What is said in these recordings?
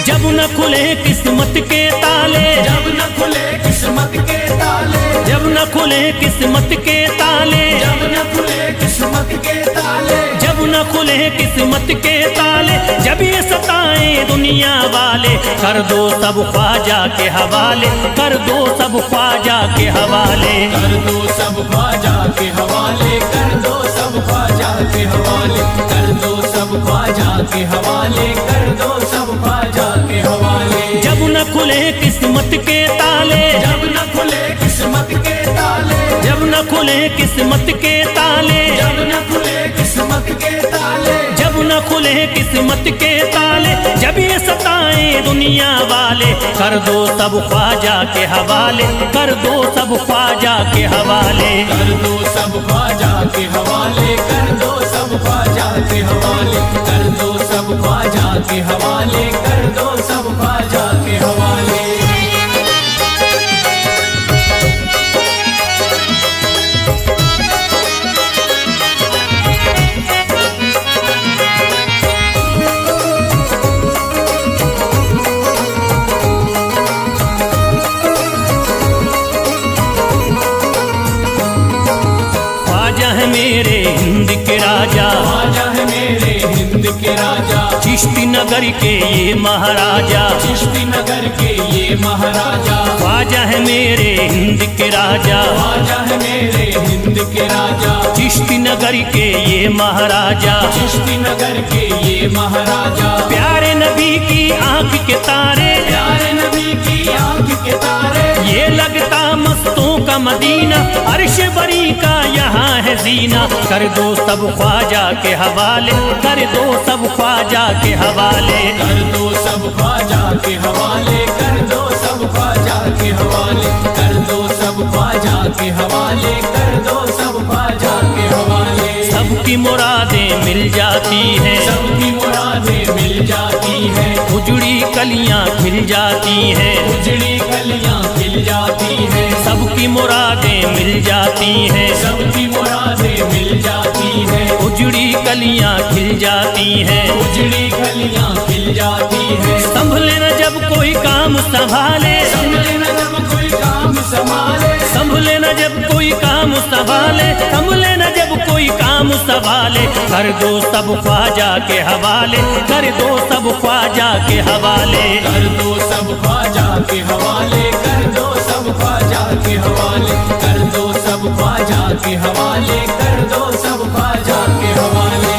जब न खुले किस्मत के ताले, जब न खुले किस्मत के ताले, जब न खुले किस्मत के ताले, जब न खुले किस्मत के ताले, जब न खुले किस्मत के ताले, जब ये सताए दुनिया वाले, कर दो सब ख्वाजा के हवाले, कर दो सब ख्वाजा के हवाले, कर दो सब ख्वाजा के हवाले, कर दो सब ख्वाजा के हवाले, कर दो सब ख्वाजा के हवाले, कर दो सब ख्वाजा के हवाले। जब न खुले किस्मत के ताले, जब न खुले किस्मत के ताले, जब न खुले किस्मत के ताले, जब न खुले किस्मत के ताले, जब न खुले किस्मत के ताले, जब ये सताए दुनिया वाले, कर दो सब ख्वाजा के हवाले, कर दो सब ख्वाजा के हवाले, कर दो सब ख्वाजा के हवाले, कर दो सब ख्वाजा के हवाले, कर दो सब ख्वाजा के हवाले, कर दो सब ख्वाजा के हवाले। ख्वाजा है मेरे हिंद के राजा, ख्वाजा है मेरे हिंद के राजा, चिश्ती नगर के ये महाराजा, चिश्ती नगर के ये महाराजा, ख्वाजा है मेरे हिंद के राजा, ख्वाजा है मेरे हिंद के राजा, चिश्ती नगर के ये महाराजा, चिश्ती नगर के ये महाराजा, प्यारे नबी की आंख के तारे, प्यारे नबी की आंख के तारे, ये लगता मस्तों का मदीना, अर्श बरी का यहाँ है जीना, कर दो सब ख्वाजा के हवाले, कर दो सब ख्वाजा के हवाले, कर दो सब ख्वाजा के हवाले, कर दो सब ख्वाजा के हवाले, कर दो सब ख्वाजा के हवाले, कर दो सब ख्वाजा के हवाले। सबकी मुरादें मिल जाती हैं, सबकी मुरादें मिल जाती हैं, उजड़ी कलियां खिल जाती हैं, उजड़ी कलियां खिल जाती हैं, सबकी मुरादें मिल जाती हैं, सबकी मुरादें मिल जाती हैं, उजड़ी कलियां खिल जाती हैं, उजड़ी कलियां खिल जाती हैं। संभले न जब कोई काम संभाले, संभले न जब कोई काम संभाले, संभले न जब कोई काम संभाले, संभले न जब कोई काम संभाले, कर दो सब ख्वाजा के हवाले, कर दो सब ख्वाजा के हवाले, कर दो सब ख्वाजा के हवाले, कर दो सब ख्वाजा के हवाले, कर दो सब ख्वाजा के हवाले, कर दो सब ख्वाजा के हवाले।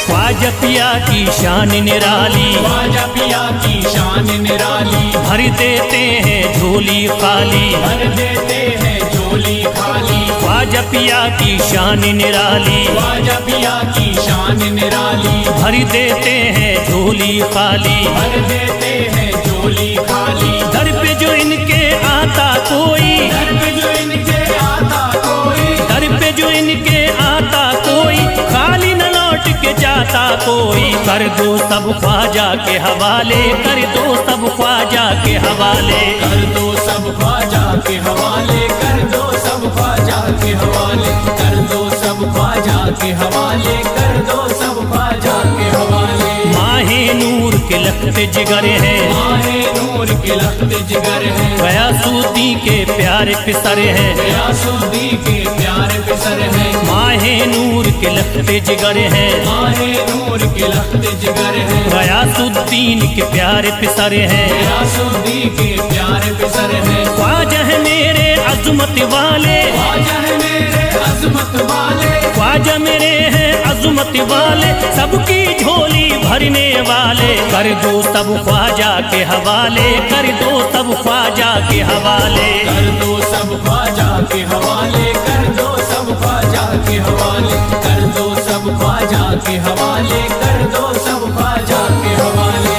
ख्वाजा पिया की शान निराली, ख्वाजा पिया की शान निराली, भर देते हैं झोली खाली, भर देते हैं झोली खाली, ख्वाजा पिया की शान निराली, ख्वाजा पिया की शान निराली, भर देते हैं झोली खाली, भर देते हैं झोली खाली, दर पे जो इनके आता कोई, दर पे जो इनके आता कोई, दर पे जो इनके आता कोई, खाली न लौट के जाता कोई, कर दो सब ख्वाजा के हवाले, कर दो सब ख्वाजा के हवाले, कर दो सब ख्वाजा के हवाले, कर दो सब ख्वाजा के हवाले, कर दो सब ख्वाजा के हवाले, कर दो सब ख्वाजा के हवाले। माहे नूर के लखते जिगर हैं, माहे नूर के लखते जिगर हैं, गयासुद्दीन के प्यारे पिसर हैं, गयासुद्दीन के प्यारे पिसर हैं, माहे नूर के लखते जिगर हैं, माहे नूर के लखते जिगर हैं, गयासुद्दीन के प्यारे पिसर हैं, गयासुद्दीन के प्यारे पिसर हैं। ख्वाजा है मेरे अज़मत वाले, ख्वाजा है मेरे अज़मत वाले, ख्वाजा मेरे हैं अज़मत वाले, सबकी झोली भरने वाले, कर दो सब ख्वाजा के हवाले, कर दो सब ख्वाजा के हवाले, कर दो सब ख्वाजा के हवाले, कर दो सब ख्वाजा के हवाले, कर दो सब ख्वाजा के हवाले, कर दो सब ख्वाजा के हवाले।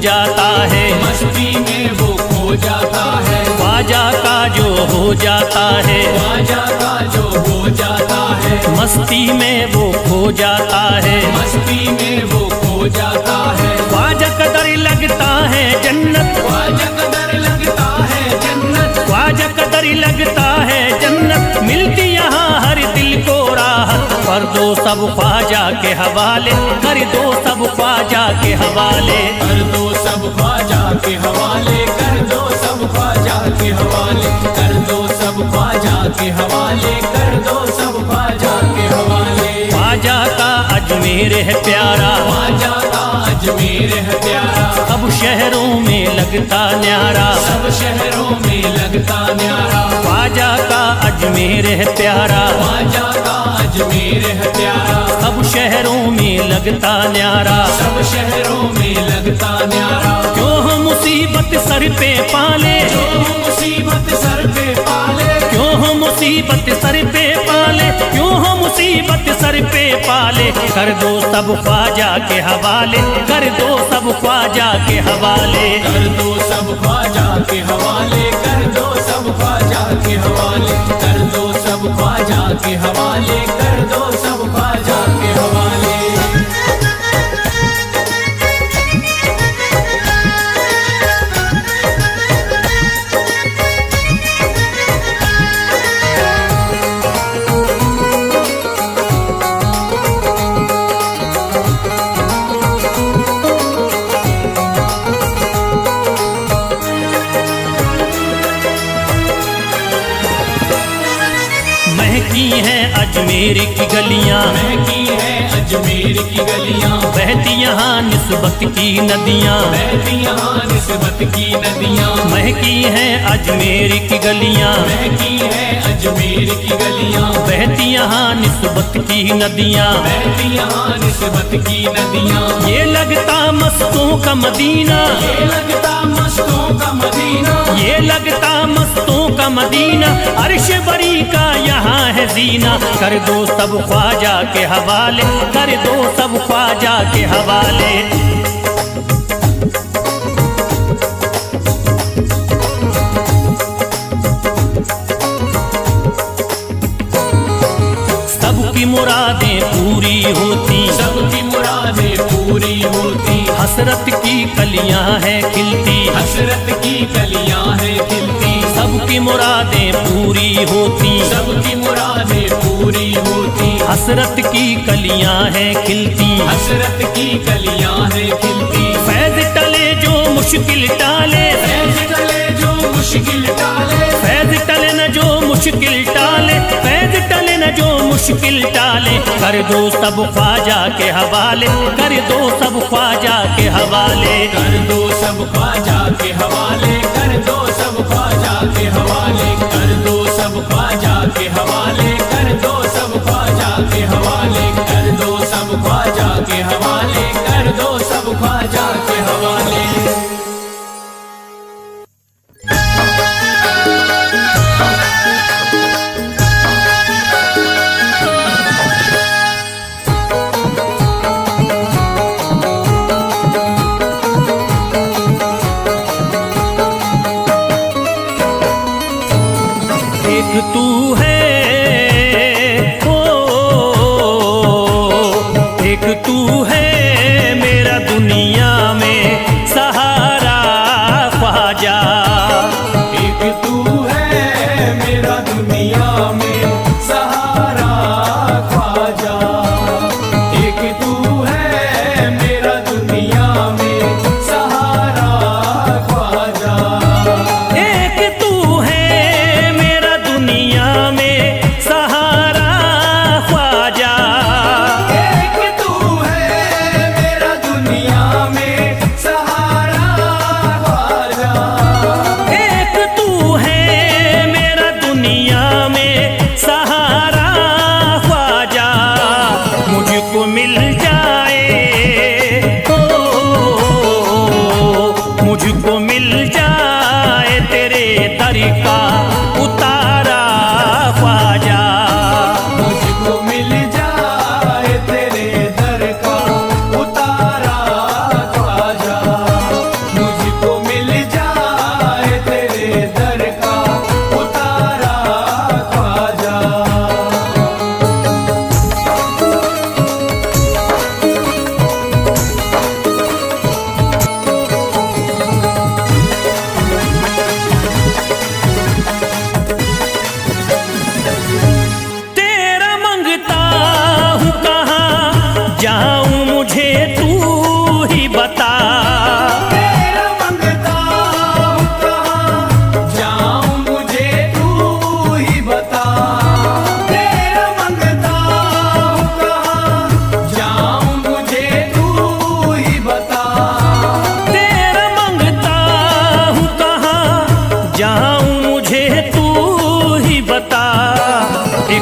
जाता है, मस्ती में वो खो जाता है, ख्वाजा का जो हो जाता है, ख्वाजा का जो हो जाता है, मस्ती में वो खो जाता है, मस्ती में वो खो जाता है, ख्वाजा कदर लगता है जन्नत, ख्वाजा कदर लगता है जन्नत, ख्वाजा कदर लगता है जन्नत, मिलती यहाँ हर दिल को राहत, कर दो सब ख्वाजा के हवाले, कर दो सब ख्वाजा के हवाले, कर दो सब ख्वाजा के हवाले, कर दो सब ख्वाजा के हवाले, कर दो सब ख्वाजा के हवाले, कर दो सब ख्वाजा के हवाले। ख्वाजा का अजमेर है प्यारा, ख्वाजा का अजमेर है प्यारा, सब शहरों में लगता न्यारा, सब शहरों में लगता न्यारा, ख्वाजा का अजमेर है प्यारा, ख्वाजा का अजमेर है प्यारा, सब शहरों में लगता न्यारा, सब शहरों में लगता न्यारा, क्यों हम मुसीबत सर पे पाले, जो मुसीबत सर पे पाले, क्यों हम मुसीबत सर पे पाले, क्यों हम मुसीबत सर पे पाले, कर दो सब ख्वाजा के हवाले, कर दो सब ख्वाजा के हवाले, कर दो सब ख्वाजा के हवाले, कर दो सब ख्वाजा के हवाले, कर दो सब ख्वाजा के हवाले, कर दो सब ख्वाजा के हवाले। महकी हैं अजमेर की गलियां, महकी है अजमेर की गलियां, बहती यहाँ निस्बत की नदियाँ, बहती यहाँ निस्बत की नदियां, महकी हैं अजमेर की गलियाँ, महकी है अजमेर की गलियां, बहती यहाँ निस्बत की नदियाँ, बहती यहाँ निस्बत की नदियां, ये लगता मस्तों का मदीना, ये लगता मस्तों का मदीना, ये लगता मस्तों का मदीना, अर्श बरी का यहाँ है जीना, कर दो सब ख्वाजा के हवाले, कर दो सब ख्वाजा के हवाले। सबकी मुरादें पूरी होती, सबकी मुरादें पूरी होती, हसरत की कलियां हैं खिलती, हसरत की कलियां हैं खिलती, सबकी मुरादें पूरी होती, सबकी मुरादें पूरी होती, हसरत की कलियां हैं खिलती, हसरत की कलियां हैं खिलती, फैज टले जो मुश्किल टाले, फैज टले जो मुश्किल टाले, फैज टले न जो मुश्किल टाले, फैज टले न जो मुश्किल टाले, कर दो सब ख्वाजा के हवाले, कर दो सब ख्वाजा के हवाले, कर दो सब ख्वाजा के हवाले, कर दो सब ख्वाजा के हवाले, कर दो सब ख्वाजा के हवाले, कर दो सब ख्वाजा के हवाले, कर दो सब ख्वाजा के हवाले, कर दो सब ख्वाजा के हवाले। एक तू है ओ, एक तू है मेरा दुनिया में सहारा ख्वाजा, एक तू है मेरा दुनिया में सहारा ख्वाजा, एक तू है मेरा दुनिया में सहारा ख्वाजा, एक तू है मेरा दुनिया में सहारा ख्वाजा, एक तू है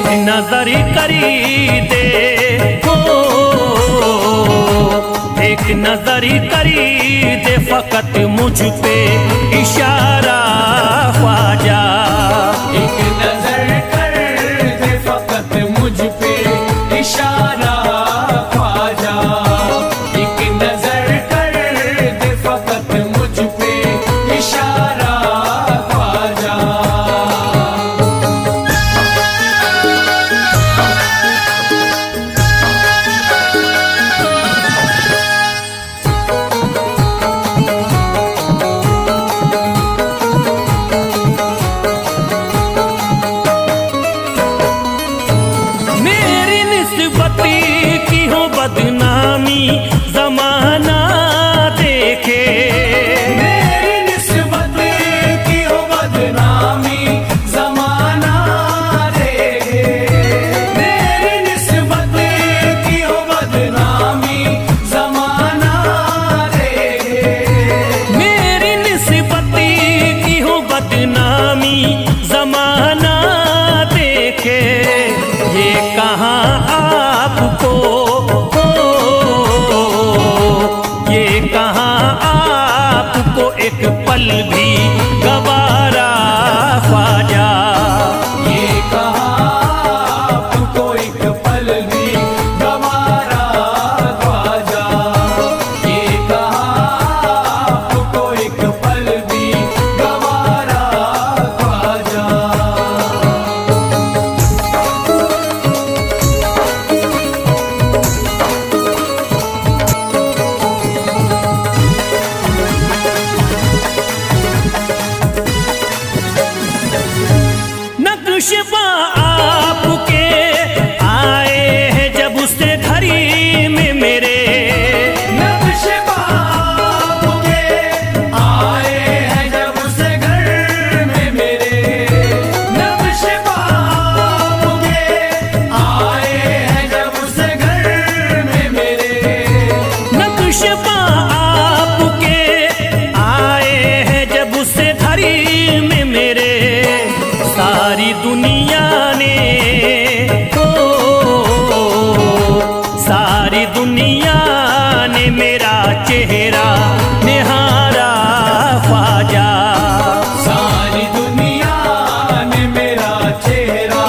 एक नजर करी दे हो, एक नजर करी दे फकत मुझ पे इशारा ख्वाजा। एक नजर कर दे फकत मुझ पे इशारा ख्वाजा। एक नजर कर दे फकत मुझ पे इशारा ख्वाजा। मेरी निस्बती की हो बदनामी जमाना देखे, मेरी निस्बत की हो बदनामी जमाना देखे। मेरी निस्बत की हो बदनामी जमाना देखे। मेरी निस्बती की हो बदनामी जमाना देखे। ये कहाँ आपको हो, ये कहाँ आपको एक पल भी गवारा ख्वाजा। ये कहाँ आपको एक पल भी गवारा ख्वाजा। ये कहाँ आपको एक पल भी गवारा ख्वाजा। नक्शबा आपके आए हैं जब उससे घड़ी में मेरे, नक्शबा आपके आए हैं जब से घर में मेरे। नक्शबा आपके आए हैं जब से घर में मेरे। नक्शबा आपके आए हैं जब उससे घड़ी में मेरे। सारी दुनिया ने हो, सारी दुनिया ने मेरा चेहरा निहारा ख्वाजा। सारी दुनिया ने मेरा चेहरा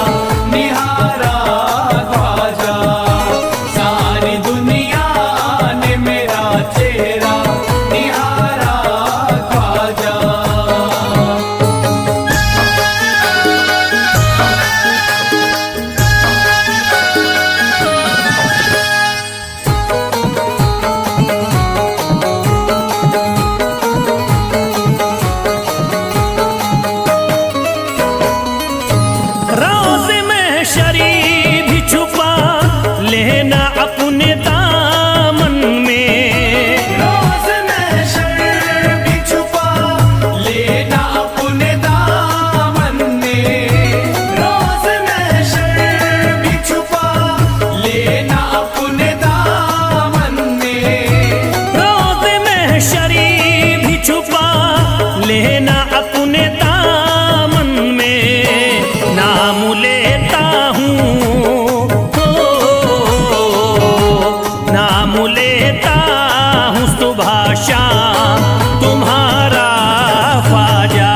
निहारा ख्वाजा। सारी दुनिया ने मेरा चेहरा निहारा ख्वाजा। रोज़ में शरी भी छुपा लेना अपने दामन में। रोज़ महशर भी छुपा लेना अपने दामन में। रोज़ महशर भी छुपा लेना अपने दामन में। रोज़ में शरी भी छुपा लेना अपने दामन में। नाम लेता हूँ हो, नाम लेता हूँ सुबह शाम तुम्हारा ख्वाजा।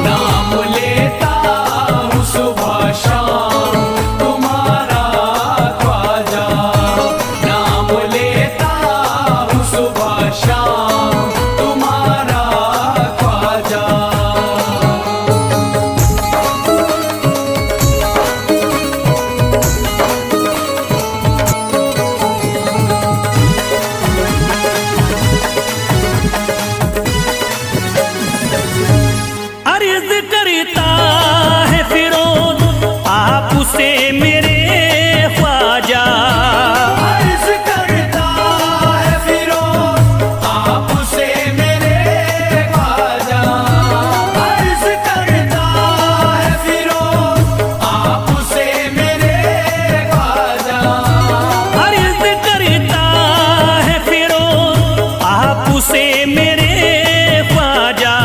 नाम लेता हूँ सुबह शाम तुम्हारा ख्वाजा। नाम लेता हूँ सुबह शाम तुम्हारा ख्वाजा। अर्ज करता है फिरोज आपसे मेरे ख्वाजा। अर्ज करता है फिरोज आपसे मेरे ख्वाजा। अर्ज करता है फिरोज आपसे मेरे ख्वाजा। अर्ज करता है फिरोज आपसे मेरे ख्वाजा।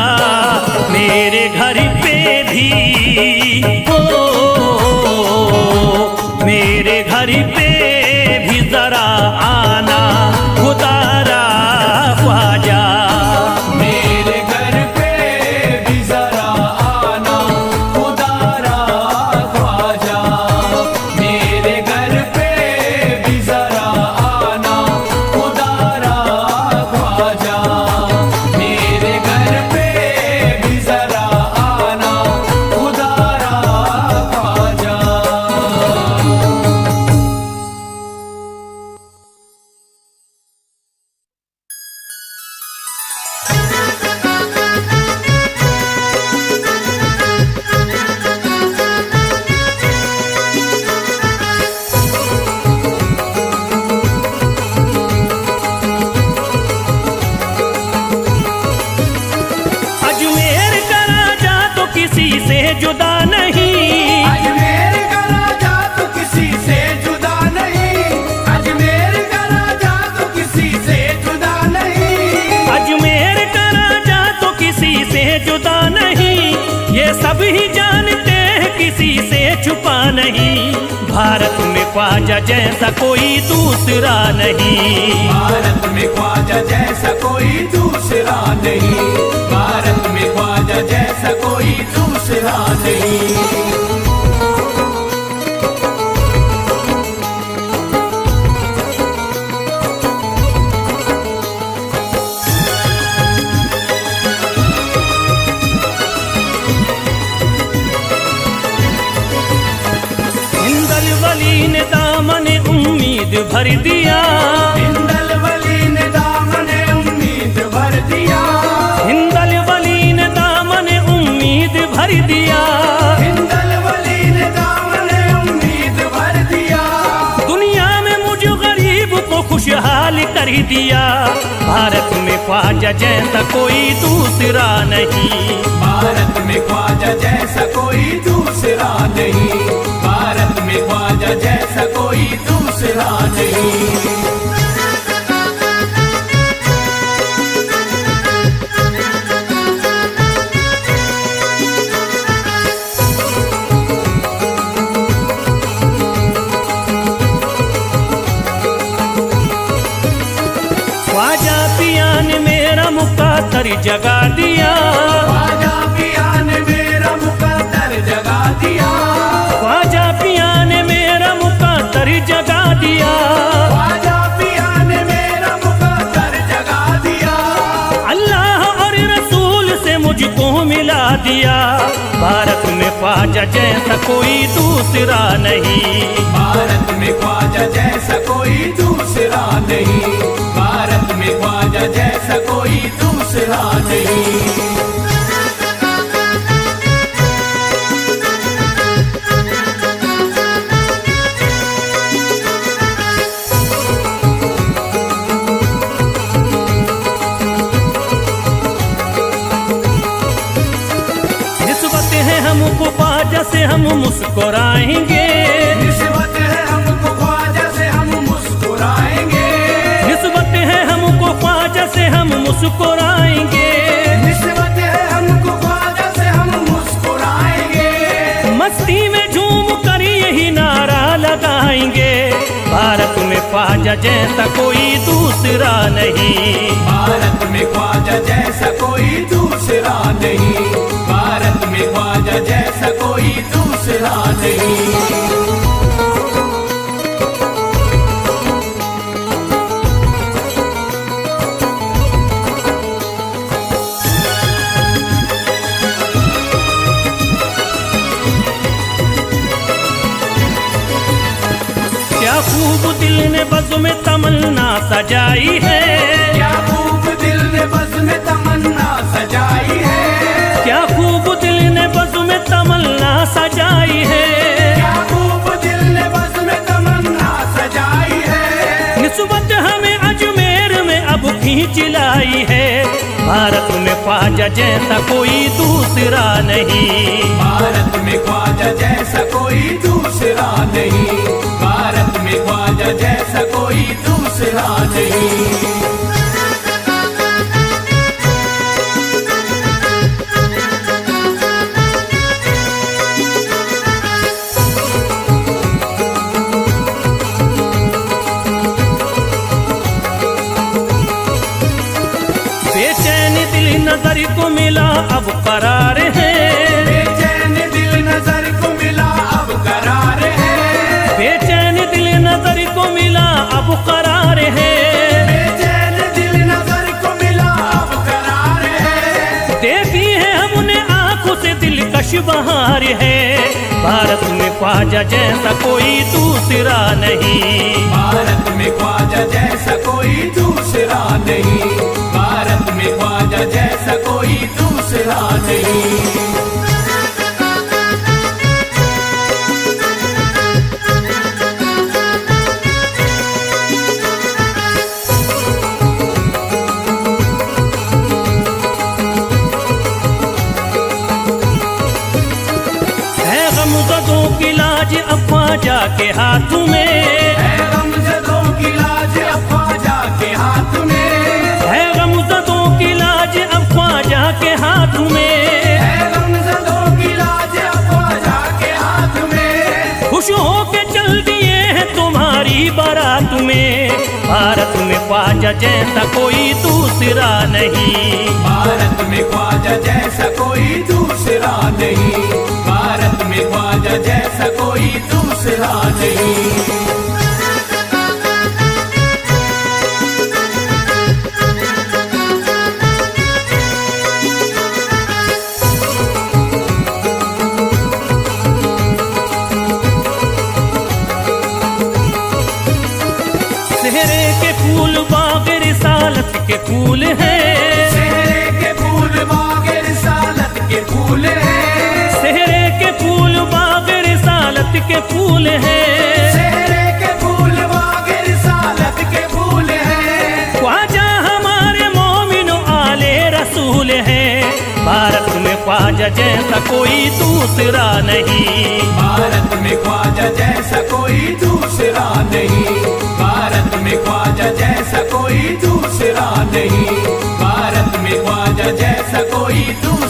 मेरे घर पे भी हो, घर पे भी जरा आना खुदारा ख्वाजा। मेरे घर पे भी जरा आना खुदारा ख्वाजा। मेरे घर पे भी जरा आना खुदारा ख्वाजा। मेरे घर पे भी जरा आना खुदारा ख्वाजा। अजमेर का राजा तो किसी से जुदा नहीं। अजमेर का राजा तो किसी से जुदा नहीं। अजमेर का राजा तो किसी से जुदा नहीं। अजमेर का राजा तो किसी से जुदा नहीं, ये सब ही जानते हैं किसी से छुपा नहीं। भारत में ख्वाजा जैसा कोई दूसरा नहीं। भारत में ख्वाजा जैसा कोई दूसरा नहीं। भारत में ख्वाजा जैसा कोई दूसरा नहीं। हिंदल वली ने दामन उम्मीद भर दिया। हिंदल वली ने दामन उम्मीद भर दिया। हिंदल वली ने दामन उम्मीद भर दिया। हिंदल वली ने दामन उम्मीद भर दिया। दुनिया में मुझ गरीब को खुशहाल कर दिया। भारत में ख्वाजा जैसा कोई दूसरा नहीं। भारत में ख्वाजा जैसा कोई दूसरा नहीं। भारत में ख्वाजा जैसा कोई दूसरा नहीं। ख्वाजा पिया ने मेरा मुकद्दर जगा दिया। ख्वाजा पिया ने मेरा मुकद्दर जगा दिया। ख्वाजा पिया ने मेरा मुकद्दर जगा दिया। ख्वाजा पिया ने मेरा मुकद्दर जगा दिया। अल्लाह और रसूल से मुझको मिला दिया। भारत में ख्वाजा जैसा कोई दूसरा नहीं। भारत में ख्वाजा जैसा कोई दूसरा नहीं। भारत में ख्वाजा जैसा कोई दूसरा नहीं। निस्बत है हमको ख्वाजा से हम मुस्कुराएंगे। निस्बत है हमको ख्वाजा से हम मुस्कुराएंगे। निस्बत है हमको ख्वाजा से हम मुस्कुराएंगे। निस्बत है हमको ख्वाजा से हम मुस्कुराएंगे। मस्ती में झूम कर यही नारा लगाएंगे। भारत में ख्वाजा जैसा कोई दूसरा नहीं। भारत में ख्वाजा जैसा कोई दूसरा नहीं। भारत में ख्वाजा जैसा कोई दूसरा नहीं। क्या खूब दिल ने बज़्म में तमन्ना सजाई है। क्या खूब दिल ने बज़्म में तमन्ना सजाई है। क्या खूब दिल ने बज़्म में तमन्ना सजाई है। क्या खूब दिल ने बज़्म में तमन्ना सजाई है। निस्बत हमें अजमेर में अब खींच लाई है। भारत में ख्वाजा जैसा कोई दूसरा नहीं। भारत में ख्वाजा जैसा कोई दूसरा नहीं। भारत में ख्वाजा जैसा कोई दूसरा नहीं। करार है, बेचैन दिल नजर को मिला अब करार है, बेचैन दिल नजर को मिला अब करार है, बेचैन दिल नजर को मिला अब करार है, देखी है हमने आंखों से दिलकश बहार है। भारत में ख्वाजा जैसा कोई दूसरा नहीं, भारत में ख्वाजा जैसा कोई दूसरा नहीं, भारत में ख्वाजा जैसा कोई दूसरा नहीं। गमज़दों की लाज अब ख्वाजा के हाथ में, है गमज़दों की लाज अब ख्वाजा के हाथ में, है गमज़दों की लाज अब ख्वाजा के हाथ में, है गमज़दों की लाज अब ख्वाजा के हाथ में, खुश होके चल दिए हैं तुम्हारी बारात में। भारत में ख्वाजा जैसा कोई दूसरा नहीं, भारत में ख्वाजा जैसा कोई दूसरा नहीं, भारत में ख्वाजा जैसा कोई दूसरा नहीं। सेहरे के फूल बाग रिसालत के फूल हैं, सेहरे के फूल बाग रिसालत के फूल हैं, सेहरे के फूल बाग रिसालत के फूल हैं, सेहरे के फूल बाग रिसालत के फूल हैं, ख्वाजा हमारे मोमिनो आले रसूल हैं। भारत में ख्वाजा जैसा कोई दूसरा नहीं, भारत में ख्वाजा जैसा कोई दूसरा नहीं, भारत में ख्वाजा जैसा कोई दूसरा नहीं, भारत में ख्वाजा जैसा कोई दूसरा